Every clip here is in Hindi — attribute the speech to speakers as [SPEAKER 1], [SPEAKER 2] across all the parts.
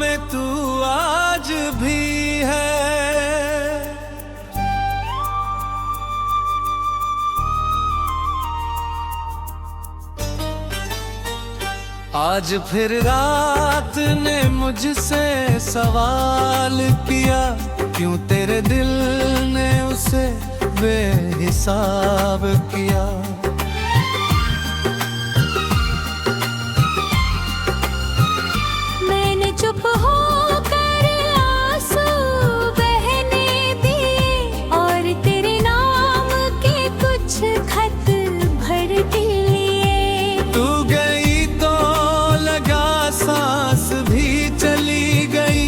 [SPEAKER 1] में तू आज भी है। आज फिर रात ने मुझसे सवाल किया, क्यों तेरे दिल ने उसे बेहिसाब किया।
[SPEAKER 2] मैंने चुप होकर आंसू बहने दिए और तेरे नाम के कुछ खत भर दिए।
[SPEAKER 1] तू गई तो लगा सांस भी चली गई,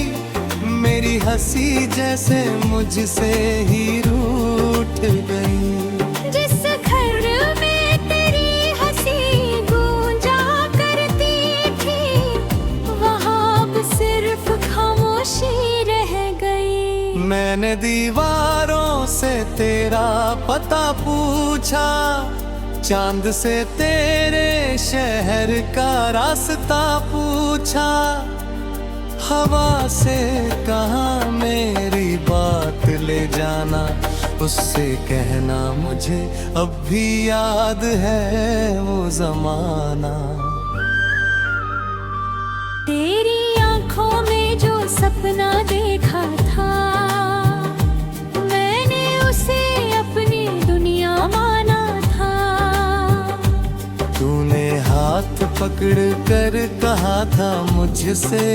[SPEAKER 1] मेरी हंसी जैसे मुझसे ही रूठ गई।
[SPEAKER 2] जिस घर में तेरी हंसी गूंजा करती थी, वहाँ अब सिर्फ खामोशी रह गई।
[SPEAKER 1] मैंने दीवारों से तेरा पता पूछा, चांद से तेरे शहर का रास्ता पूछा, हवा से कहा मेरी बात ले जाना, उससे कहना मुझे अब भी याद है वो जमाना।
[SPEAKER 2] तेरी आंखों में जो सपना देखा था, मैंने उसे अपनी दुनिया माना था।
[SPEAKER 1] तूने हाथ पकड़ कर कहा था मुझसे,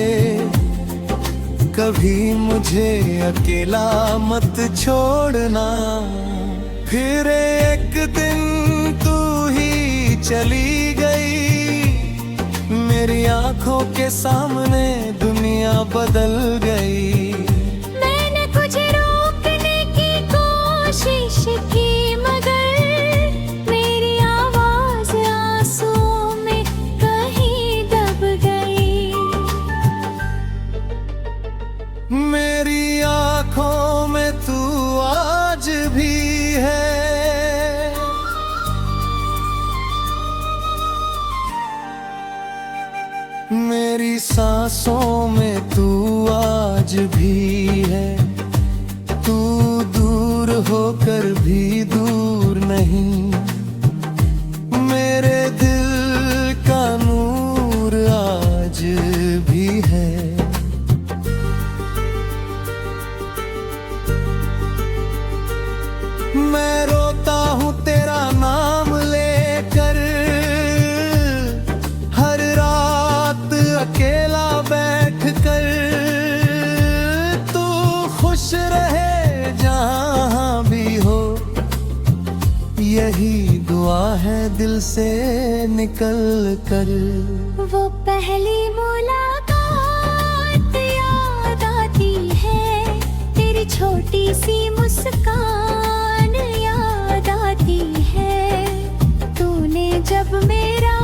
[SPEAKER 1] कभी मुझे अकेला मत छोड़ना। फिर एक दिन तू ही चली गई, मेरी आंखों के सामने दुनिया बदल गई।
[SPEAKER 2] मैंने कुछ रोकने की कोशिश की, मगर मेरी आवाज आंसुओं में कहीं दब गई।
[SPEAKER 1] मेरी आंखों में तू आज भी है। मेरी सांसों में तू आज भी है। तू दूर होकर भी दूर नहीं, मेरे दिल का नूर आज भी है। मैं रोता हूँ तेरा नाम लेकर, हर रात अकेला बैठ कर। तू खुश रहे जहाँ भी हो, यही दुआ है दिल से निकल कर।
[SPEAKER 2] वो पहली मुलाकात याद आती है, तेरी छोटी सी मुस्कान याद आती है। तूने जब मेरा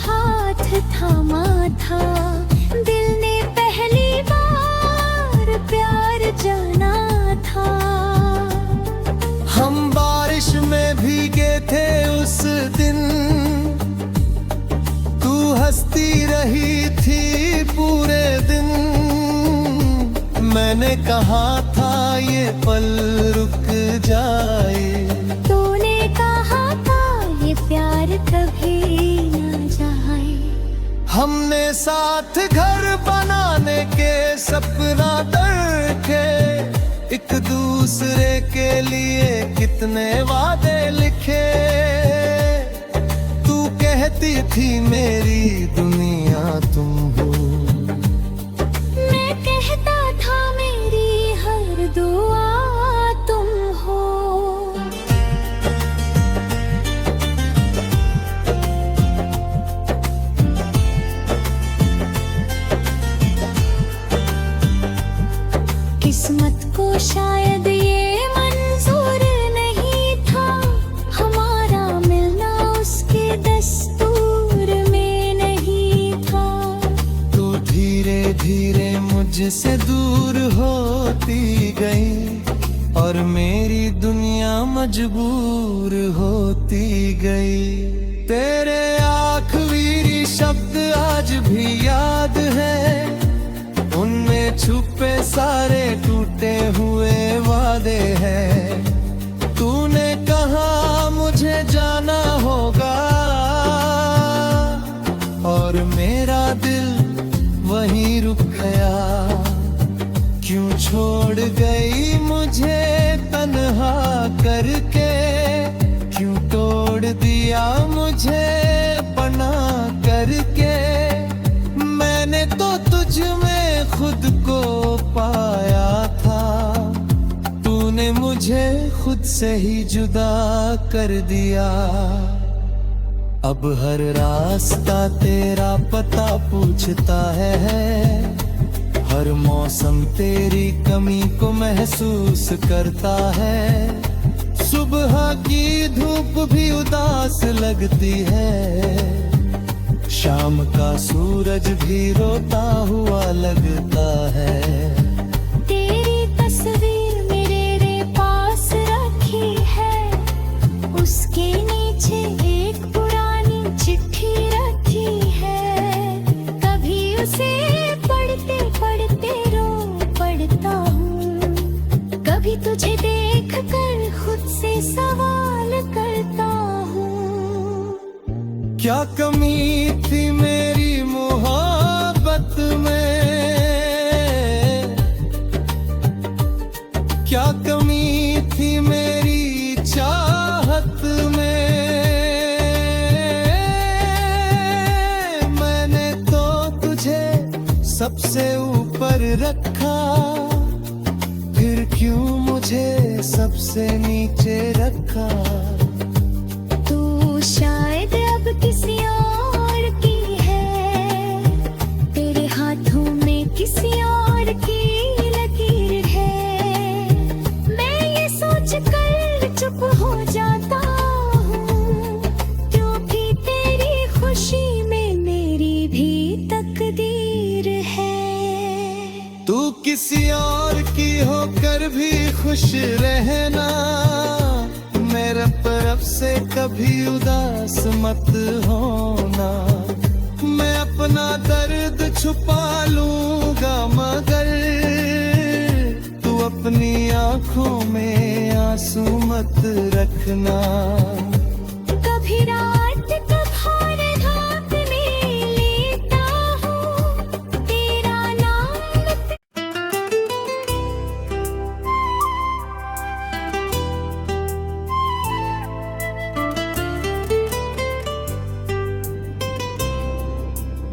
[SPEAKER 2] हाथ थामा था, दिल ने पहली बार प्यार जाना था।
[SPEAKER 1] हम बारिश में भीगे थे उस दिन, तू हंसती रही थी पूरे दिन। मैंने कहा था ये पल रुक जाए,
[SPEAKER 2] तूने कहा था ये प्यार कभी न जाए।
[SPEAKER 1] हमने साथ घर बनाने के सपना देखे, एक दूसरे के लिए कितने वादे लिखे। तू कहती थी मेरी दुनिया तुम हो,
[SPEAKER 2] मैं कहता था मेरी हर दुआ तुम हो। किस्मत को शायद ये मंजूर नहीं था, हमारा मिलना उसके दस्तूर में नहीं था।
[SPEAKER 1] तू धीरे धीरे मुझसे दूर होती गई और मेरी दुनिया मजबूर होती गई। तेरे आखिरी शब्द आज भी याद है, छुपे सारे टूटे हुए वादे हैं। तूने कहा मुझे जाना होगा और मेरा दिल वहीं रुक गया। क्यों छोड़ गई मुझे तन्हा करके, क्यों तोड़ दिया मुझे बना करके। मैंने तो तुझ में खुद को पाया था, तूने मुझे खुद से ही जुदा कर दिया। अब हर रास्ता तेरा पता पूछता है, हर मौसम तेरी कमी को महसूस करता है। सुबह की धूप भी उदास लगती है, शाम का सूरज भी रोता हुआ लगता है।
[SPEAKER 2] तेरी तस्वीर मेरे पास रखी है, उसके नीचे एक पुरानी चिट्ठी रखी है। कभी उसे पढ़ते पढ़ते रो पड़ता हूँ, कभी तुझे देख कर खुद से सवाल करता हूँ।
[SPEAKER 1] क्या कमी थी मेरी मोहब्बत में, क्या कमी थी मेरी चाहत में। मैंने तो तुझे सबसे ऊपर रखा, फिर क्यों मुझे सबसे नीचे रखा।
[SPEAKER 2] तू शायद अब किसी और की है, तेरे हाथों में किसी और की लकीर है। मैं ये सोच कर चुप हो जाता हूँ, क्योंकि तेरी खुशी में मेरी भी तकदीर है।
[SPEAKER 1] तू किसी और की होकर भी खुश रहना, मेरे तरफ से कभी उदास मत होना। मैं अपना दर्द छुपा लूंगा मगर तू अपनी आंखों में आंसू मत रखना।
[SPEAKER 2] कभी रात कभार ढांकने लेता हूँ तेरा नाम।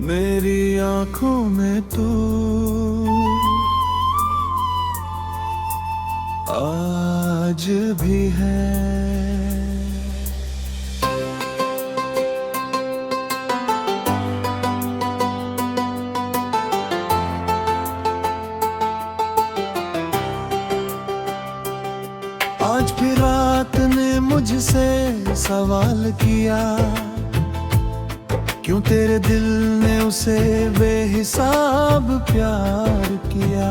[SPEAKER 1] मेरी आंखों में तू आज भी है। आज भी रात ने मुझसे सवाल किया, क्यों तेरे दिल ने उसे बेहिसाब प्यार किया।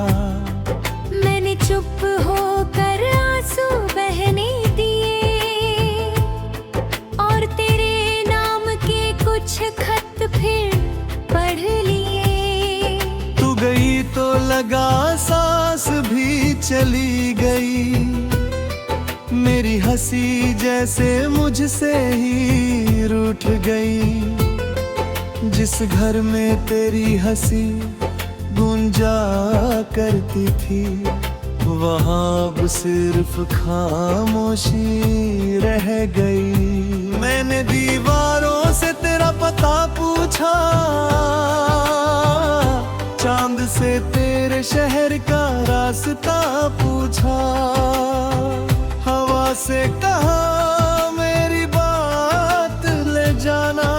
[SPEAKER 2] मैंने चुप होकर आंसू बहने दिए और तेरे नाम के कुछ खत फिर पढ़ लिए।
[SPEAKER 1] तू गई तो लगा सांस भी चली गई, मेरी हंसी जैसे मुझसे ही रूठ गई। जिस घर में तेरी हंसी गूंजा करती थी, वहाँ अब सिर्फ खामोशी रह गई। मैंने दीवारों से तेरा पता पूछा, चांद से तेरे शहर का रास्ता पूछा। हवा से कहा मेरी बात ले जाना,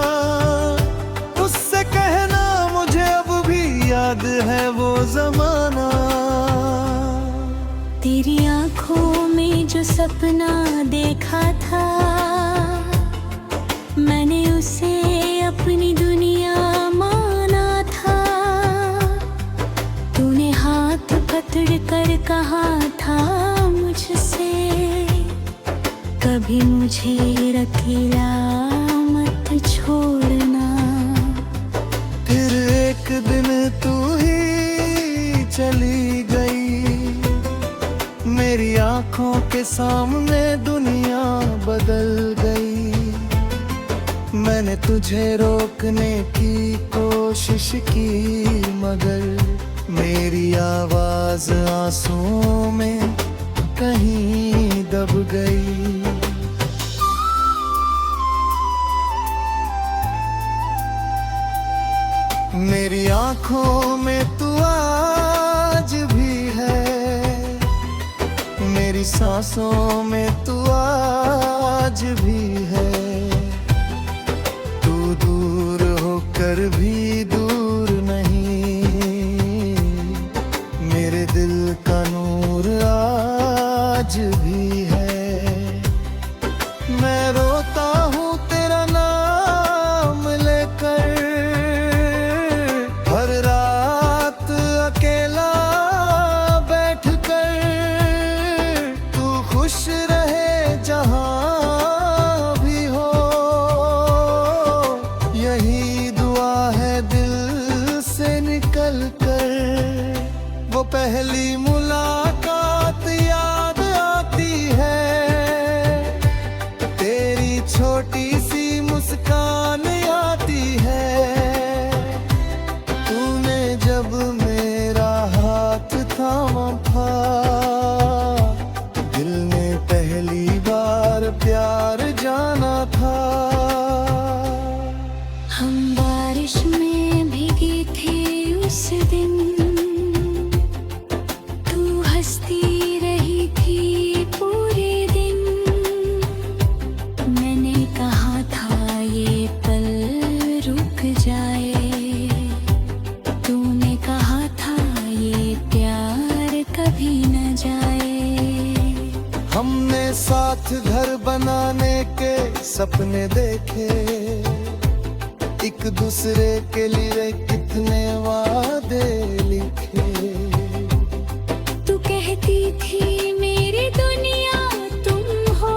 [SPEAKER 1] उससे कहना मुझे अब भी याद है वो जमाना।
[SPEAKER 2] तेरी आंखों में जो सपना देखा था, मैंने उसे अपनी दुनिया माना था। तूने हाथ पकड़ कर कहा था मुझसे, कभी मुझे अकेला मत छोड़ना।
[SPEAKER 1] फिर एक दिन तू ही चली गई। मेरी आंखों के सामने दुनिया बदल गई। मैंने तुझे रोकने की कोशिश की, मगर मेरी आवाज आंसुओं में कहीं दब गई। मेरी आंखों में तू आज भी है, मेरी सांसों में तू आज भी है। तू दूर होकर भी दूर नहीं, मेरे दिल का नूर आज भी है। मैं रोता हूँ तेरा नाम लेकर, हर रात अकेला बैठ कर। तू खुश रहे जहाँ भी हो, यही दुआ है दिल से निकल कर। वो पहली मुलाकात याद आती है, तेरी छोटी सी मुस्कान आती है। तूने जब मेरा हाथ थामा था, दिल ने पहली बार प्यार जाना था।
[SPEAKER 2] हम बारिश में भीगे थे उस दिन, तू हंसती रही थी पूरे दिन। मैंने कहा था ये पल रुक जाए, तूने कहा था ये प्यार कभी न जाए।
[SPEAKER 1] हमने साथ घर बनाने के सपने देखे, एक दूसरे के लिए कितने वादे लिखे।
[SPEAKER 2] तू कहती थी मेरी दुनिया तुम हो,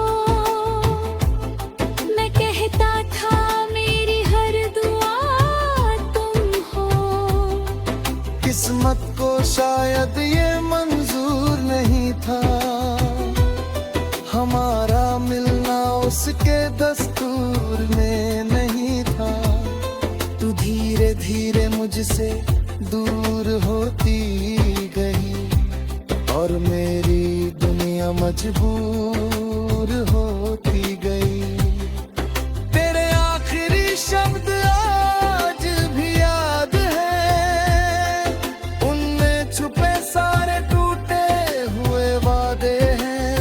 [SPEAKER 2] मैं कहता था मेरी हर दुआ तुम हो।
[SPEAKER 1] किस्मत को शायद ये मंजूर नहीं था, हमारा मिलना उसके दस्तूर में नहीं था। तू धीरे धीरे मुझसे दूर होती गई, और मेरी दुनिया मजबूर होती गई। तेरे आखिरी शब्द आज भी याद है, उनमें छुपे सारे टूटे हुए वादे हैं।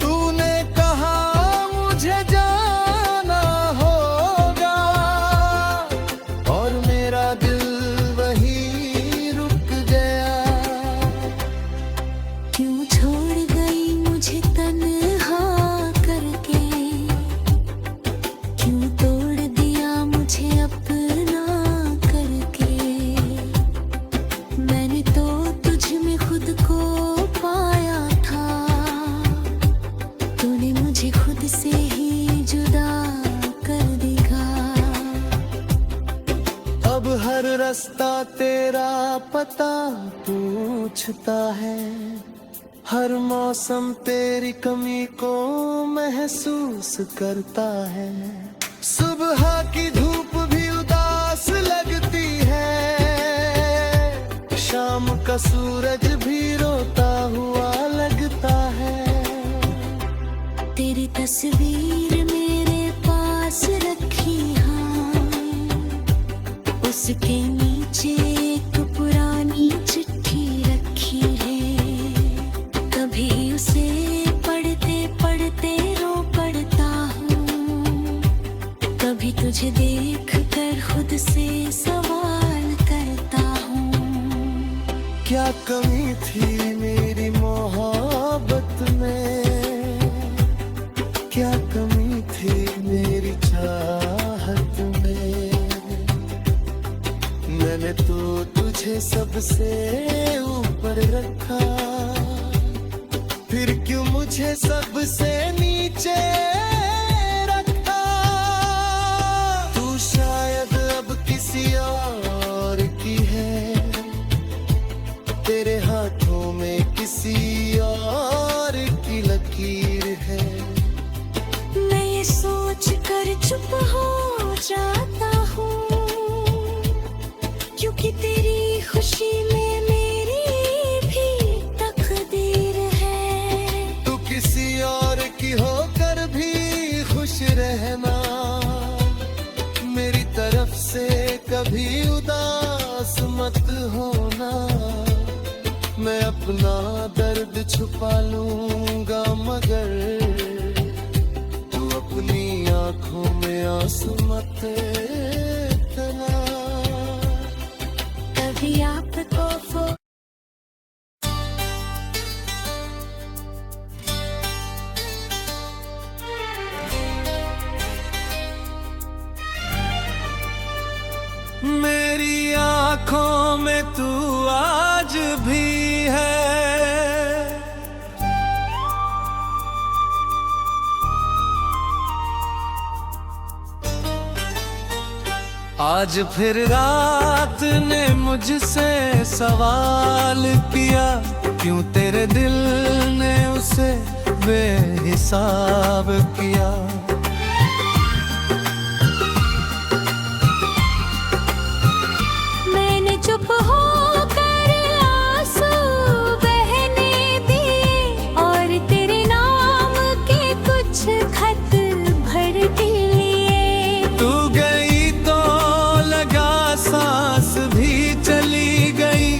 [SPEAKER 1] तूने कहा मुझे जाना होगा, और मेरा दिल वही रुक गया।
[SPEAKER 2] क्यों छोड़ गई मुझे तन्हा करके, क्यों तोड़ दिया मुझे अपना करके। मैंने तो तुझ में खुद को पाया था, तूने मुझे खुद से ही जुदा कर दिया।
[SPEAKER 1] अब हर रास्ता तेरा पता पूछता है, हर मौसम तेरी कमी को महसूस करता है। सुबह की धूप भी उदास लगती है, शाम का सूरज भी रोता हुआ लगता है।
[SPEAKER 2] तेरी तस्वीर मेरे पास रखी, हाँ, उसके नीचे एक पुरानी चिट्ठी रखी है। कभी उसे पढ़ते पढ़ते रो पड़ता हूँ, कभी तुझे देख कर खुद से सवाल करता हूँ।
[SPEAKER 1] क्या कमी थी मेरी मोहब्बत में, क्या कमी थी मेरी चाहत में। मैंने तो तुझे सबसे ऊपर रखा, फिर क्यों मुझे सबसे नीचे रखा। तू शायद अब किसी और की है, मैं अपना दर्द छुपा लूंगा, मगर तू अपनी आंखों में आंसू मत तना।
[SPEAKER 2] कभी आपको
[SPEAKER 1] मेरी आंखों में तू आज भी है, आज फिर रात ने मुझसे सवाल किया, क्यों तेरे दिल ने उसे बेहिसाब किया।
[SPEAKER 2] मैंने चुप होकर आंसू बहने दिए और तेरे नाम के कुछ खत भर दिए।
[SPEAKER 1] तू गई तो लगा सांस भी चली गई,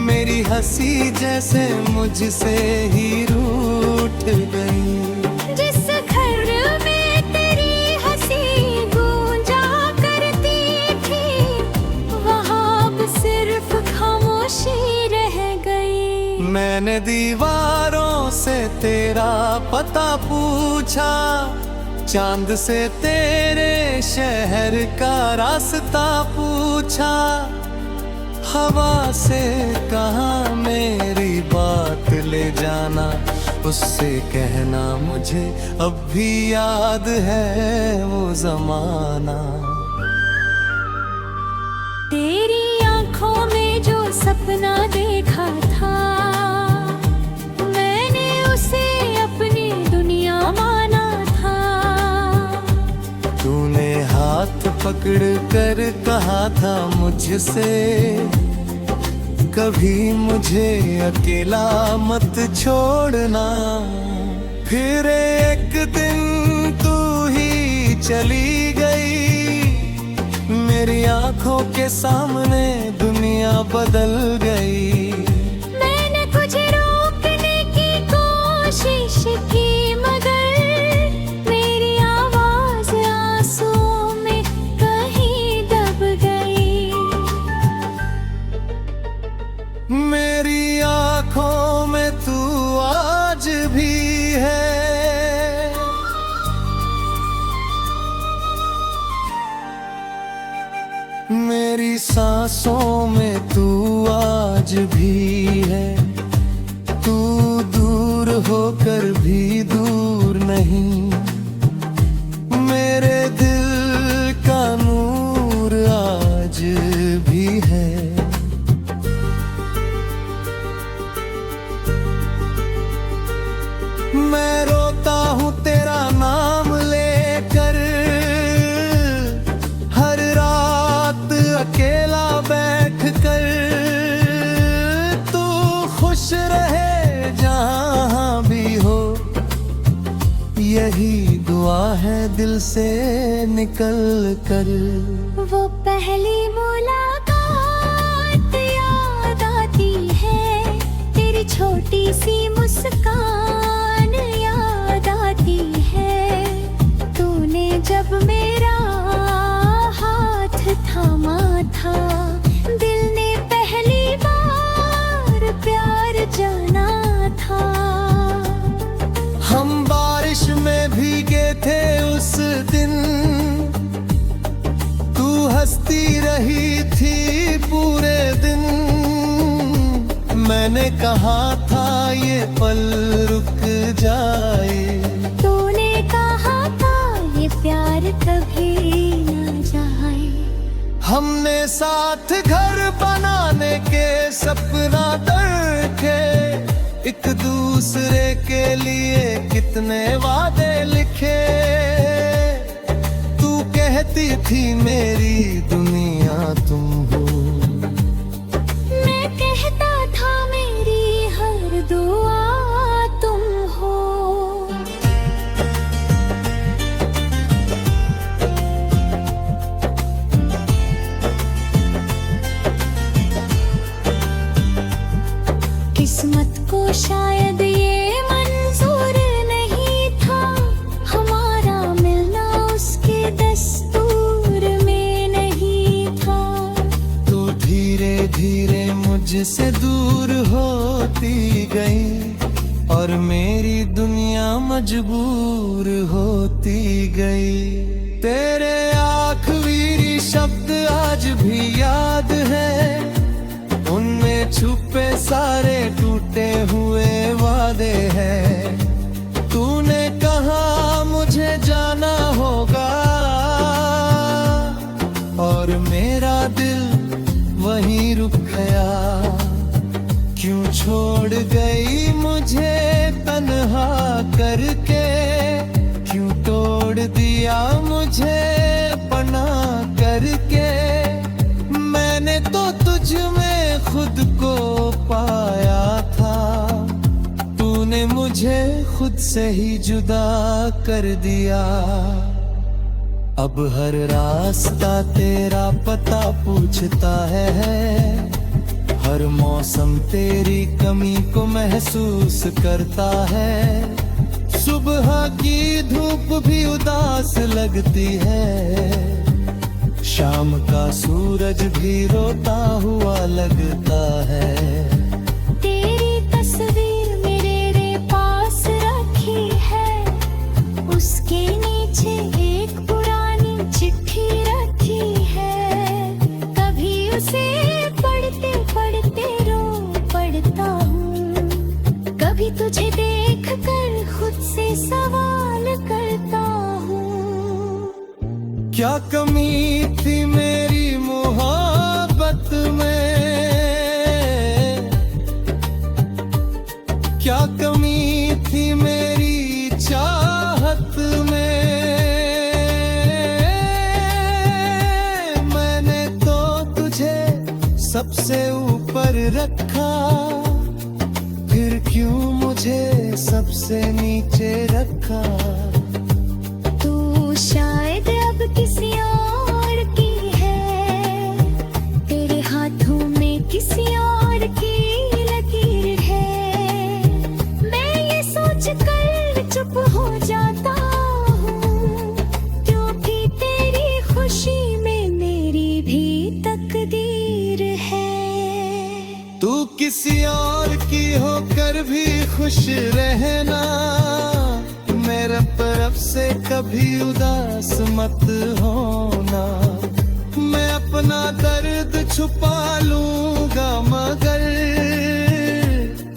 [SPEAKER 1] मेरी हंसी जैसे मुझसे ही रूठ गई।
[SPEAKER 2] जिस घर में तेरी हंसी गूंजा करती थी, वहाँ अब सिर्फ खामोशी रह गई।
[SPEAKER 1] मैंने दीवारों से तेरा पता पूछा, चांद से तेरे शहर का रास्ता पूछा, हवा से कहा मेरी बात ले जाना, उससे कहना मुझे अब भी याद है वो जमाना।
[SPEAKER 2] तेरी आंखों में जो सपना देखा था, मैंने उसे अपनी दुनिया माना था।
[SPEAKER 1] तूने हाथ पकड़ कर कहा था मुझसे, कभी मुझे अकेला मत छोड़ना। फिर एक दिन तू ही चली गई, मेरी आंखों के सामने दुनिया बदल गई।
[SPEAKER 2] मैंने कुछ रोकने की कोशिश की, मगर मेरी आवाज आंसुओं में कहीं दब गई।
[SPEAKER 1] मेरी आंखों में तू आज भी है, मेरी सांसों में तू आज भी है। तू दूर होकर भी दूर नहीं, मेरे दिल का नूर आज भी है। मैं रोता हूँ तेरा नाम लेकर, हर रात अकेला बैठ कर। तू खुश रहे जहाँ भी हो, यही दुआ है दिल से निकल कर।
[SPEAKER 2] वो पहली मुलाकात याद आती है, तेरी छोटी सी मुस्कान याद आती है। तूने जब मेरा हाथ थामा था, दिल ने पहली बार प्यार जाना था।
[SPEAKER 1] हम बारिश में भीगे थे उस दिन, तू हंसती रही थी पूरे दिन। मैंने कहा था ये पल रुक जाए,
[SPEAKER 2] तूने कहा था ये प्यार कभी न जाए।
[SPEAKER 1] हमने साथ घर बनाने के सपना देखे, एक दूसरे के लिए कितने वादे लिखे। तू कहती थी मेरी दुनिया तुम हो,
[SPEAKER 2] मैं कहता था मेरी हर दुआ तुम हो। किस्मत को शायद ये मंजूर नहीं था, हमारा मिलना उसके दस्तूर में नहीं था।
[SPEAKER 1] तू धीरे धीरे मुझसे दूर होती गई और मेरी दुनिया मजबूर होती गई। तेरे आखिरी शब्द आज भी याद है, उनमें छुपे सारे टूटे हुए वादे हैं। तूने कहा मुझे जाना होगा और मेरा दिल वहीं रुक गया। क्यों छोड़ गई मुझे तन्हा करके, क्यों तोड़ दिया मुझे पना करके। मैंने तो तुझ में खुद को पाया था, तूने मुझे खुद से ही जुदा कर दिया। अब हर रास्ता तेरा पता पूछता है, हर मौसम तेरी कमी को महसूस करता है। सुबह की धूप भी उदास लगती है, शाम का सूरज भी रोता हुआ लगता है।
[SPEAKER 2] तेरी तस्वीर मेरे पास रखी है, उसके नीचे एक पुरानी चिट्ठी रखी है। कभी उसे पढ़ते पढ़ते रो पड़ता हूँ, कभी तुझे देख कर खुद से सवाल करता हूँ।
[SPEAKER 1] क्या कमी थी मेरी मोहब्बत में, क्या कमी थी मेरी चाहत में। मैंने तो तुझे सबसे ऊपर रखा, फिर क्यों मुझे सबसे नीचे रखा।
[SPEAKER 2] तू शायद अब किसी और की है, तेरे हाथों में किसी और की लकीर है। मैं ये सोच कर चुप हो जाता हूँ, क्योंकि तेरी खुशी में मेरी भी तकदीर है।
[SPEAKER 1] तू किसी और की होकर भी खुश रहना, मेरे तरफ से कभी उदास मत होना। मैं अपना दर्द छुपा लूंगा मगर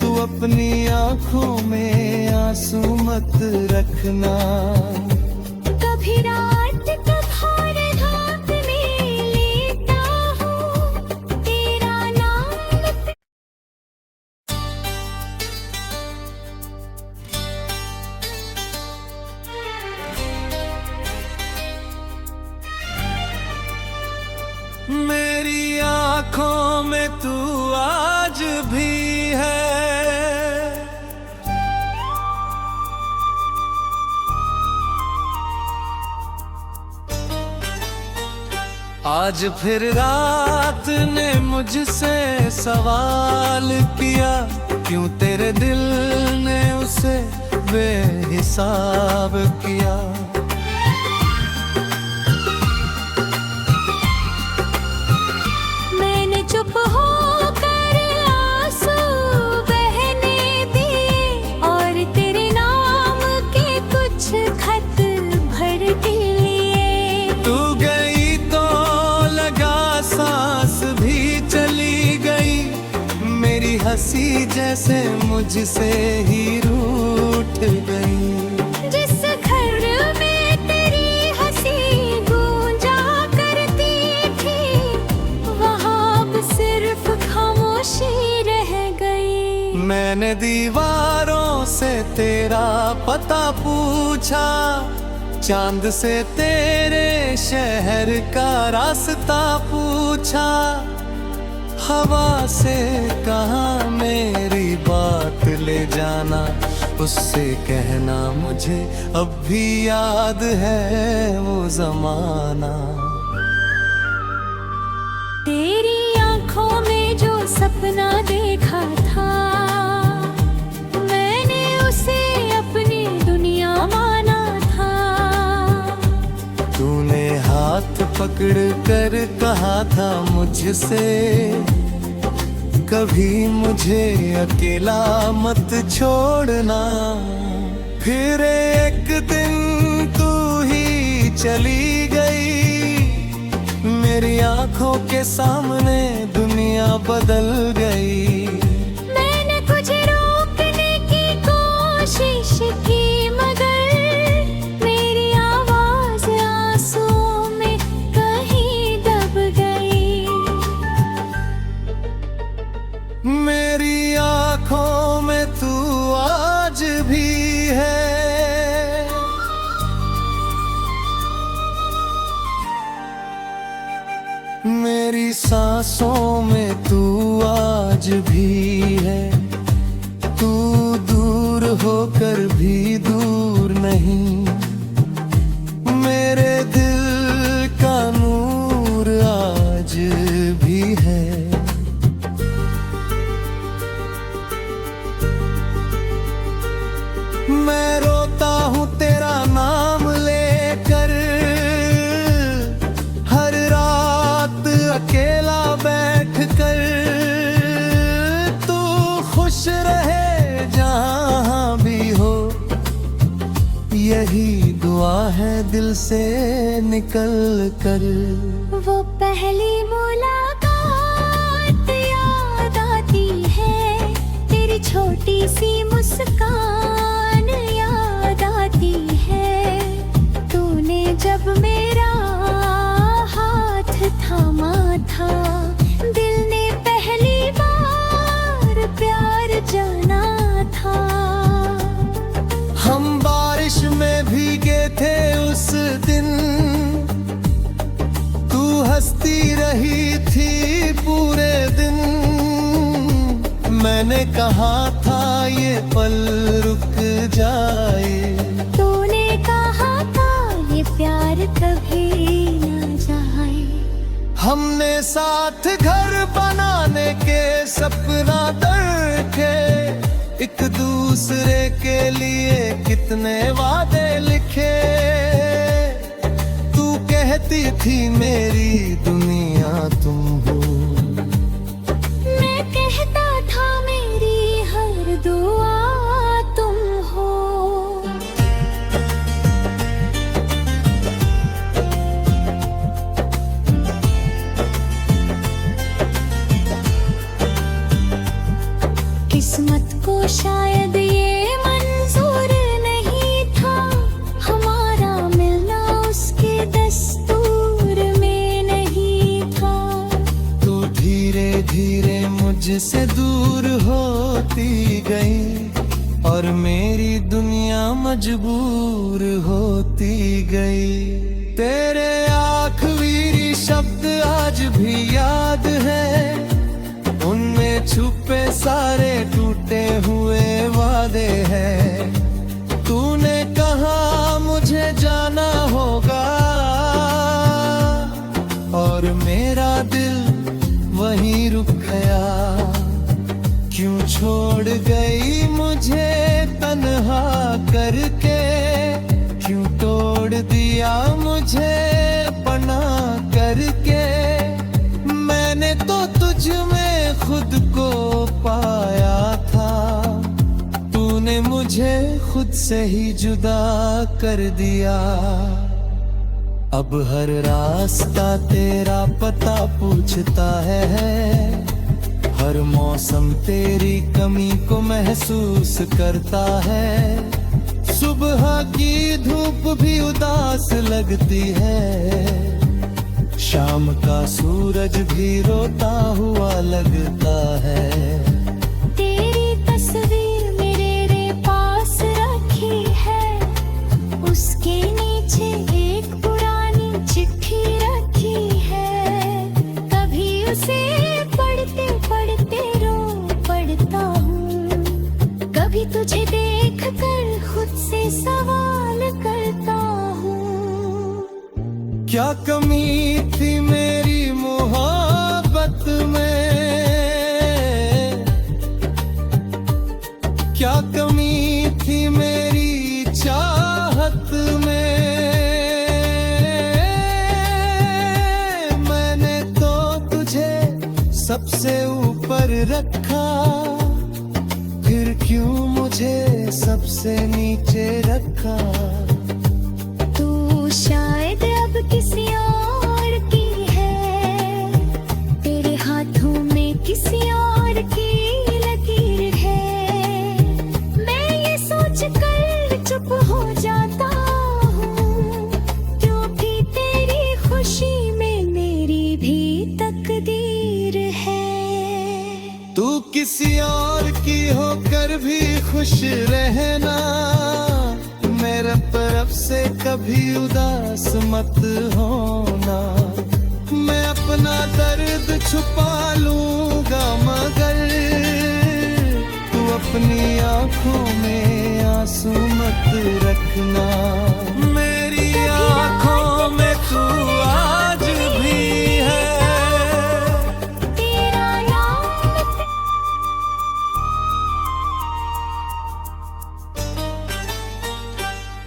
[SPEAKER 1] तू अपनी आंखों में आंसू मत रखना।
[SPEAKER 2] कभी रात कभार रात में लेता हूँ, तेरा नाम
[SPEAKER 1] मेरी आंखों में तू आज भी है, आज फिर रात ने मुझसे सवाल किया, क्यों तेरे दिल ने उसे बेहिसाब किया।
[SPEAKER 2] मैंने चुप होकर आंसू बहने दिए और तेरे नाम के कुछ खत भर लिए।
[SPEAKER 1] तू गई तो लगा सांस भी चली गई, मेरी हंसी जैसे मुझसे ही रूठ गई।
[SPEAKER 2] जिस घर में तेरी हंसी गूंजा करती थी, वहाँ अब सिर्फ खामोशी रह गई।
[SPEAKER 1] मैंने दीवारों से तेरा पता पूछा, चांद से तेरे शहर का रास्ता पूछा। हवा से कहा मेरी बात ले जाना, उससे कहना मुझे अब भी याद है वो जमाना।
[SPEAKER 2] तेरी आंखों में जो सपना देखा था,
[SPEAKER 1] पकड़ कर कहा था मुझसे, कभी मुझे अकेला मत छोड़ना। फिर एक दिन तू ही चली गई, मेरी आंखों के सामने दुनिया बदल गई।
[SPEAKER 2] मैंने तुझे रोकने की कोशिश की, मगर मेरी आवाज आंसुओं में कहीं दब गई।
[SPEAKER 1] मेरी आंखों में तू आज भी है, मेरी सांसों में तू आज भी है। तू दूर होकर भी दूर नहीं, मेरे दिल का नूर आज भी है। मैं रोता हूँ तेरा नाम लेकर, हर रात अकेला बैठ कर। तू खुश रहे जहाँ भी हो, यही दुआ है दिल से निकल कर।
[SPEAKER 2] वो पहली मुलाकात याद आती है, तेरी छोटी सी मुस्कान याद आती है। तूने जब मेरा हाथ थामा था, दिल ने पहली बार प्यार जाना था।
[SPEAKER 1] हम बारिश में भीगे थे उस दिन, तू हंसती रही थी पूरे दिन। मैंने कहा था ये पल रुक जाए,
[SPEAKER 2] तूने कहा था ये प्यार कभी न जाए।
[SPEAKER 1] हमने साथ घर बनाने के सपना देखे, एक दूसरे के लिए कितने वादे लिखे। तू कहती थी मेरी दुनिया तुम हो,
[SPEAKER 2] मैं कहता था मेरी हर दुआ तुम हो। किस्मत को शायद ये मंजूर नहीं था, हमारा मिलना उसके दस्तूर में नहीं था।
[SPEAKER 1] तू धीरे धीरे मुझसे दूर होती गई, और मेरी दुनिया मजबूर होती गई। तेरे आखिरी शब्द आज भी याद है, उनमें छुपे सारे टूटे हुए वादे हैं। तूने कहा मुझे जाना होगा, और मेरा दिल वहीं रुक गया। क्यों छोड़ गई मुझे तन्हा करके, क्यों तोड़ दिया मुझे बना करके। मैंने तो तुझ में खुद को पाया था, तूने मुझे खुद से ही जुदा कर दिया। अब हर रास्ता तेरा पता पूछता है, हर मौसम तेरी कमी को महसूस करता है। सुबह की धूप भी उदास लगती है, शाम का सूरज भी रोता हुआ लगता है।
[SPEAKER 2] तेरी तस्वीर मेरे पास रखी है, उसके नीचे एक पुरानी चिट्ठी रखी है। कभी उसे पढ़ते पढ़ते रो पड़ता हूँ, कभी तुझे देख कर खुद से सवाल करता हूँ।
[SPEAKER 1] क्या कमी थी मेरी मोहब्बत में, क्या कमी थी मेरी चाहत में। सबसे ऊपर रखा, फिर क्यों मुझे सबसे नीचे रखा।
[SPEAKER 2] तू शायद अब किसी और की है, तेरे हाथों में किसी और की लकीर है। मैं ये सोच कर चुप हो जाता हूँ, क्योंकि तेरी खुशी में मेरी भी तकदीर है।
[SPEAKER 1] तू किसी और की होकर भी खुश रहना, मेरे तरफ से कभी उदास मत होना। मैं अपना दर्द छुपा लूंगा, मगर तू अपनी आंखों में आंसू मत रखना। मेरी आंखों में तू आज भी है।
[SPEAKER 2] तेरा नाम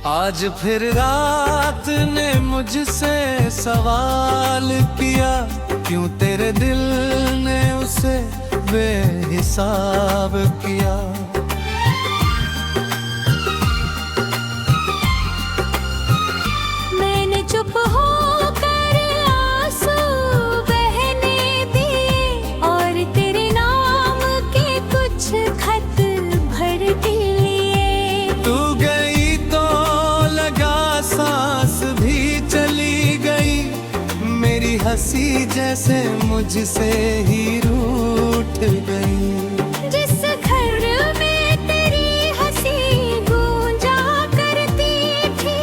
[SPEAKER 1] आज फिर रात ने मुझसे सवाल किया, क्यों तेरे दिल ने उसे बेहिसाब किया।
[SPEAKER 2] मैंने चुप होकर आंसू बहने दिए, और तेरे नाम के कुछ खत भर दिए।
[SPEAKER 1] तू गई तो लगा सांस भी चली गई, मेरी हंसी जैसे मुझसे ही रूठ गई।
[SPEAKER 2] जिस घर में तेरी हंसी गूंजा करती थी,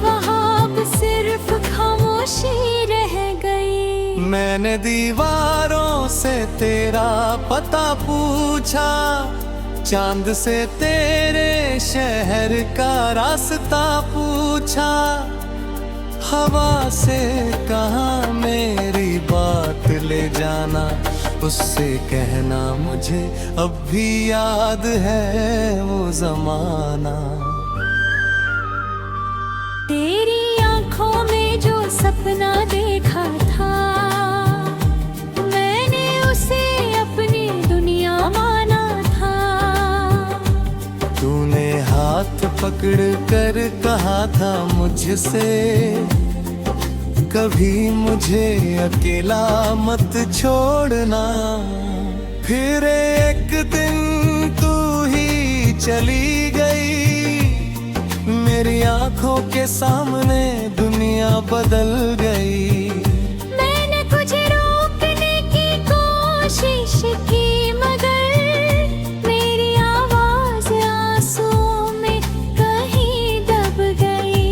[SPEAKER 2] वहाँ अब सिर्फ खामोशी रह गई।
[SPEAKER 1] मैंने दीवारों से तेरा पता पूछा, चांद से तेरे शहर का रास्ता पूछा। हवा से कहा मेरी बात ले जाना, उससे कहना मुझे अब भी याद है वो जमाना।
[SPEAKER 2] तेरी आंखों में जो सपना देखा था, मैंने उसे अपनी दुनिया माना था।
[SPEAKER 1] तूने हाथ पकड़ कर कहा था मुझसे, कभी मुझे अकेला मत छोड़ना। फिर एक दिन तू ही चली गई, मेरी आंखों के सामने दुनिया बदल गई।
[SPEAKER 2] मैंने कुछ रोकने की कोशिश की, मगर मेरी आवाज आंसुओं में कहीं दब गई।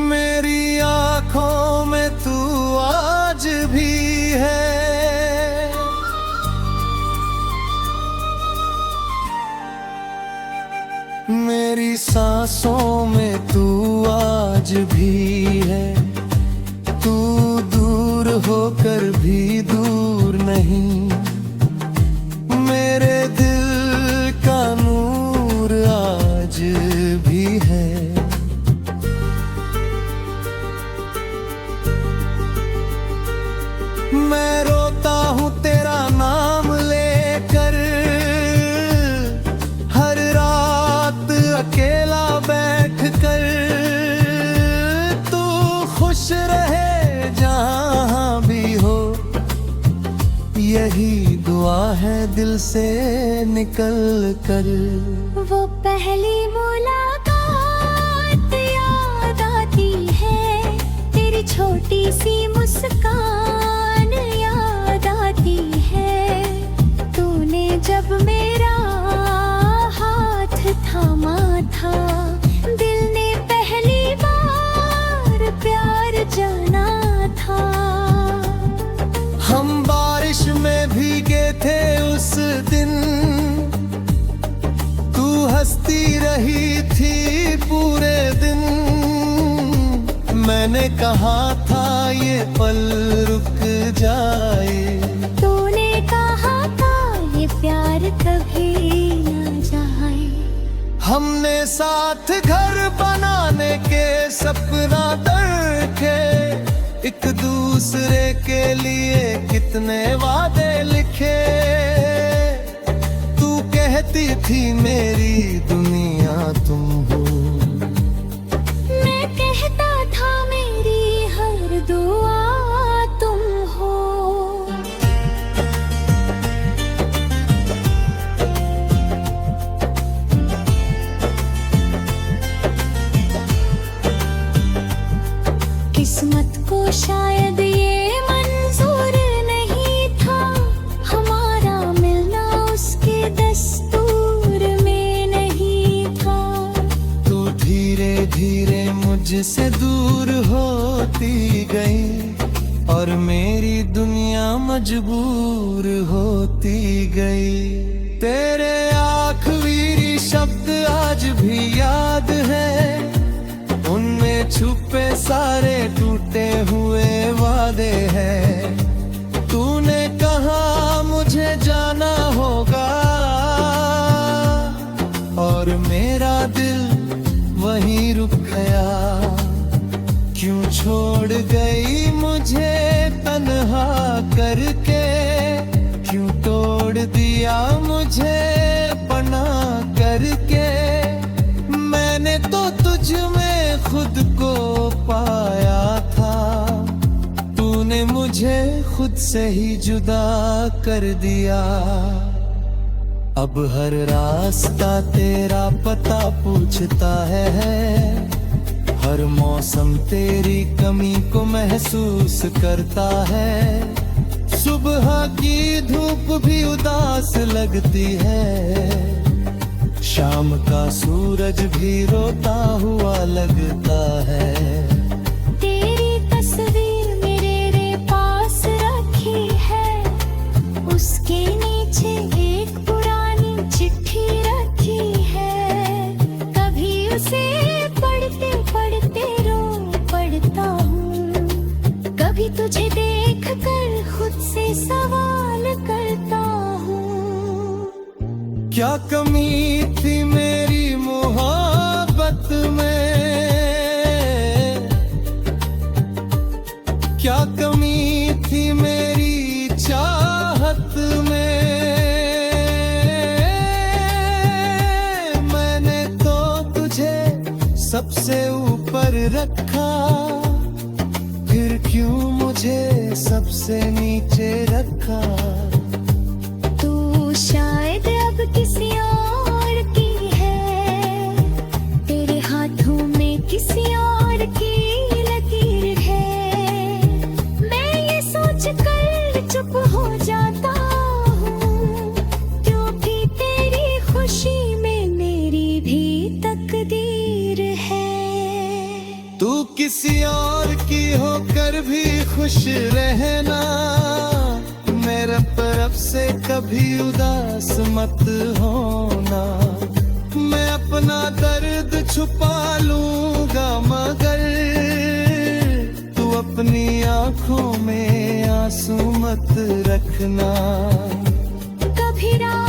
[SPEAKER 1] मेरी आंखों में तू आज भी है। मेरी सांसों में तू आज भी है। तू दूर होकर भी दूर नहीं, मेरे दिल का नूर आज भी है। मैं रोता हूँ तेरा नाम लेकर, हर रात अकेला बैठ कर। तू खुश रहे जहाँ भी हो, यही दुआ है दिल से निकल कर।
[SPEAKER 2] वो पहली मुलाकात याद आती है, तेरी छोटी सी मुस्कान याद आती है। तूने जब मेरा हाथ थामा था, दिल ने पहली बार प्यार जाना था।
[SPEAKER 1] हम बारिश में भीगे थे उस दिन, तू हंसती रही थी पूरे दिन। मैंने कहा था ये पल रुक जाए,
[SPEAKER 2] तूने कहा था ये प्यार कभी न जाए।
[SPEAKER 1] हमने साथ घर बनाने के सपना देखे, एक दूसरे के लिए कितने वादे लिखे। तू कहती थी मेरी दुनिया तुम हो,
[SPEAKER 2] मैं कहता था मेरी हर दुआ तुम हो। किस्मत को शायद ये मंजूर नहीं था, हमारा मिलना उसके दस्तूर में नहीं था।
[SPEAKER 1] तू धीरे धीरे मुझसे दूर होती गई और मेरी दुनिया मजबूर होती गई। तेरे आखिरी शब्द आज भी याद है, उनमें छुपे सारे टूटे हुए वादे हैं। तूने कहा मुझे जाना होगा और मेरा दिल वहीं रुक गया। क्यों छोड़ गई मुझे तन्हा करके, क्यों तोड़ दिया मुझे बना करके। मैंने तो तुझ में खुद को पाया था, तूने मुझे खुद से ही जुदा कर दिया। अब हर रास्ता तेरा पता पूछता है, हर मौसम तेरी कमी को महसूस करता है। सुबह की धूप भी उदास लगती है, शाम का सूरज भी रोता हुआ लगता है।
[SPEAKER 2] तेरी तस्वीर मेरे पास रखी है, उसके नीचे एक पुरानी चिट्ठी रखी है। कभी उसे पढ़ते पढ़ते रो पड़ता हूँ, कभी तुझे देख कर खुद से सवाल करता हूँ।
[SPEAKER 1] क्या कमी थी मेरी मोहब्बत में, क्या कमी थी मेरी चाहत में। मैंने तो तुझे सबसे ऊपर रखा, फिर क्यों मुझे सबसे नीचे रखा।
[SPEAKER 2] तू शायद अब किसी और की है, तेरे हाथों में किसी और की लकीर है। मैं ये सोच कर चुप हो जाता हूँ, क्योंकि तेरी खुशी में मेरी भी तकदीर है।
[SPEAKER 1] तू किसी और की होकर भी खुश रहना, मेरे तरफ से कभी उदास मत होना। मैं अपना दर्द छुपा लूंगा मगर तू अपनी आंखों में आंसू मत रखना।
[SPEAKER 2] कभी रात